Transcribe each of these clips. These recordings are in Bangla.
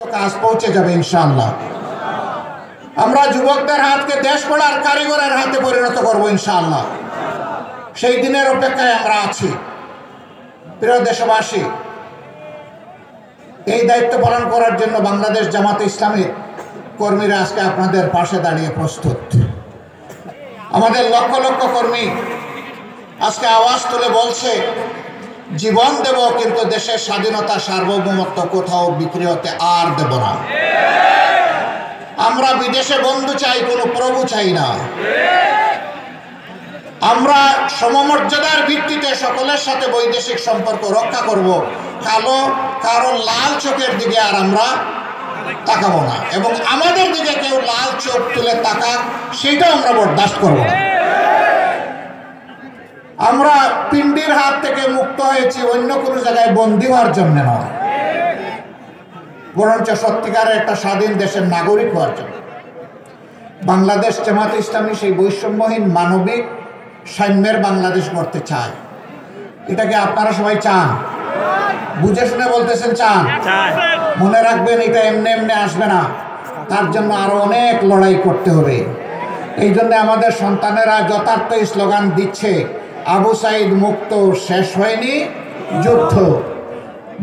কাজ পৌঁছে যাবে ইনশাআল্লাহ। আমরা যুবকদের হাতকে দেশ গড়ার কারিগরের হাতে পরিণত করব ইনশাআল্লাহ। সেই দিনের অপেক্ষায় আমরা আছি। প্রিয় দেশবাসী, এই দায়িত্ব পালন করার জন্য বাংলাদেশ জামাতে ইসলামীর কর্মীরা আজকে আপনাদের পাশে দাঁড়িয়ে প্রস্তুত। আমাদের লক্ষ লক্ষ কর্মী আজকে আওয়াজ তুলে বলছে, জীবন দেব কিন্তু দেশের স্বাধীনতা সার্বভৌমত্ব কোথাও বিক্রি হতে আর দেব না। আমরা বিদেশে বন্ধু চাই, কোনো প্রভু চাই না। আমরা সমমর্যাদার ভিত্তিতে সকলের সাথে বৈদেশিক সম্পর্ক রক্ষা করব। কারো লাল চোখের দিকে আর আমরা তাকাবো না, এবং আমাদের দিকে কেউ লাল চোখ তুলে তাকাক সেটাও আমরা বরদাস্ত করব না। আমরা পিণ্ডির হাত থেকে মুক্ত হয়েছি অন্য কোনো জায়গায় বন্দী হওয়ার জন্য নয়, বরঞ্চ সত্যিকারের একটা স্বাধীন দেশের নাগরিক হওয়ার জন্য। বাংলাদেশ জামাতে ইসলামী সেই বৈষম্যহীন মানবিক সাম্যের বাংলাদেশ গড়তে চায়। এটাকে আপনারা সবাই চান? বুঝে শুনে বলতেছেন চান? মনে রাখবেন, এটা এমনি এমনি আসবে না, তার জন্য আরো অনেক লড়াই করতে হবে। এই জন্য আমাদের সন্তানেরা যথার্থ স্লোগান দিচ্ছে, আবু সাইদ মুক্ত, শেষ হয়নি যুদ্ধ।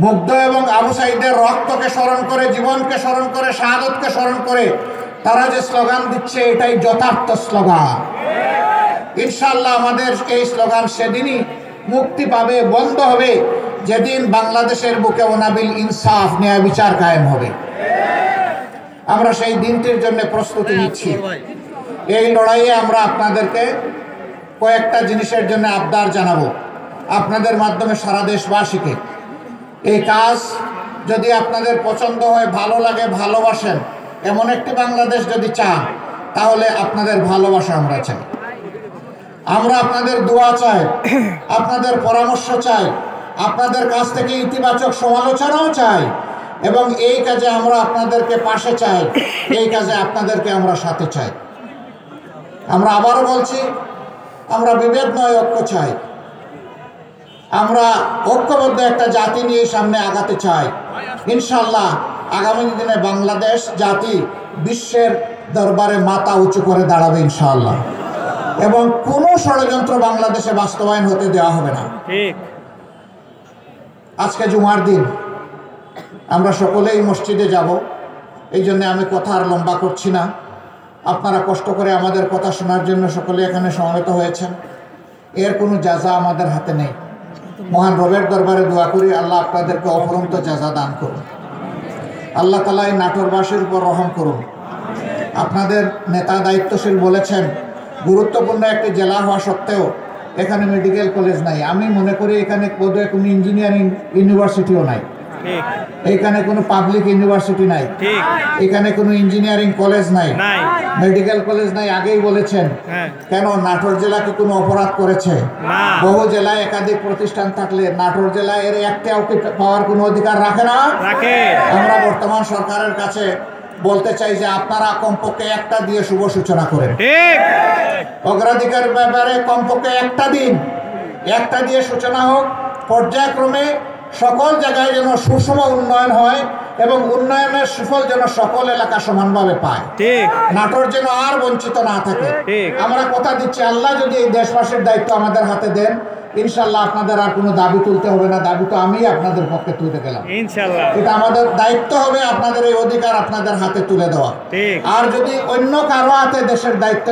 মুগ্ধ এবং আবু সাইদের রক্তকে স্মরণ করে, জীবনকে স্মরণ করে, শাহাদতকে স্মরণ করে তারা যে স্লোগান দিচ্ছে, এটাই যথার্থ স্লোগান। ইনশাআল্লাহ আমাদের এই স্লোগান সেদিনই মুক্তি পাবে, বন্ধ হবে, যেদিন বাংলাদেশের বুকে অনাবিল ইনসাফ, ন্যায় বিচার কায়েম হবে। আমরা সেই দিনটির জন্য প্রস্তুতি নিচ্ছি। এই লড়াইয়ে আমরা আপনাদেরকে কয়েকটা জিনিসের জন্য আবদার জানাবো আপনাদের মাধ্যমে সারা দেশবাসীকে। এই কাজ যদি আপনাদের পছন্দ হয়, ভালো লাগে, ভালোবাসেন, এমন একটি বাংলাদেশ যদি চান, তাহলে আপনাদের ভালোবাসা আমরা চাই। আমরা আপনাদের দোয়া চাই, আপনাদের পরামর্শ চাই, আপনাদের কাছ থেকে ইতিবাচক সমালোচনাও চাই, এবং এই কাজে আমরা আপনাদেরকে পাশে চাই, এই কাজে আপনাদেরকে আমরা সাথে চাই। আমরা আবারও বলছি, আমরা বিভেদ নয়, ঐক্য চাই। আমরা ঐক্যবদ্ধ একটা জাতি নিয়ে সামনে আগাতে চাই। ইনশাআল্লাহ আগামী দিনে বাংলাদেশ জাতি বিশ্বের দরবারে মাথা উঁচু করে দাঁড়াবে ইনশাআল্লাহ, এবং কোনো ষড়যন্ত্র বাংলাদেশে বাস্তবায়ন হতে দেওয়া হবে না। আজকে জুমার দিন, আমরা সকলেই মসজিদে যাব, এই জন্য আমি কথা আর লম্বা করছি না। আপনারা কষ্ট করে আমাদের কথা শোনার জন্য সকলে এখানে সমবেত হয়েছেন, এর কোনো জাযা আমাদের হাতে নেই। মহান রবের দরবারে দোয়া করি, আল্লাহ আপনাদেরকে অফুরন্ত জাযা দান করুন। আল্লাহ তাআলা এই নাটোরবাসীর উপর রহম করুন। আপনাদের নেতা দায়িত্বশীল বলেছেন, গুরুত্বপূর্ণ একটি জেলা হওয়া সত্ত্বেও এখানে মেডিকেল কলেজ নাই। আমি মনে করি এখানে বোধহয় কোনো ইঞ্জিনিয়ারিং ইউনিভার্সিটিও নাই, এখানে কোনো পাবলিক ইউনিভার্সিটি নাই, এখানে কোনো ইঞ্জিনিয়ারিং কলেজ নাই, মেডিকেল কলেজ নাই। আগেই বলেছেন, কেন নাটোর জেলা কি কোনো অপরাধ করেছে? বহু জেলায় একাধিক প্রতিষ্ঠান থাকলে নাটোর জেলায় এর একটাও পাওয়ার কোনো অধিকার রাখে না। আমরা বর্তমান সরকারের কাছে বলতে চাই যে আপনারা কমপক্ষে একটা দিয়ে শুভ সূচনা করেন। অগ্রাধিকার ব্যাপারে কমপক্ষে একটা দিন, একটা দিয়ে সূচনা হোক। পর্যায়ক্রমে সকল জায়গায় যেন সুষম উন্নয়ন হয়, এবং উন্নয়নের সুফল যেন সকল এলাকা সমানভাবে পায়। নাটোর যেন আর বঞ্চিত না থাকে। আমরা কথা দিচ্ছি, আল্লাহ যদি এই দেশবাসীর দায়িত্ব আমাদের হাতে দেন, ইনশাআল্লাহ আপনাদের আর কোনো দাবি তুলতে হবে না। দাবি তো আমি আপনাদের পক্ষে তুলতে গেলাম, এটা আমাদের দায়িত্ব হবে আপনাদের এই অধিকার আপনাদের হাতে তুলে দেওয়া। আর যদি অন্য কারো হাতে দেশের দায়িত্ব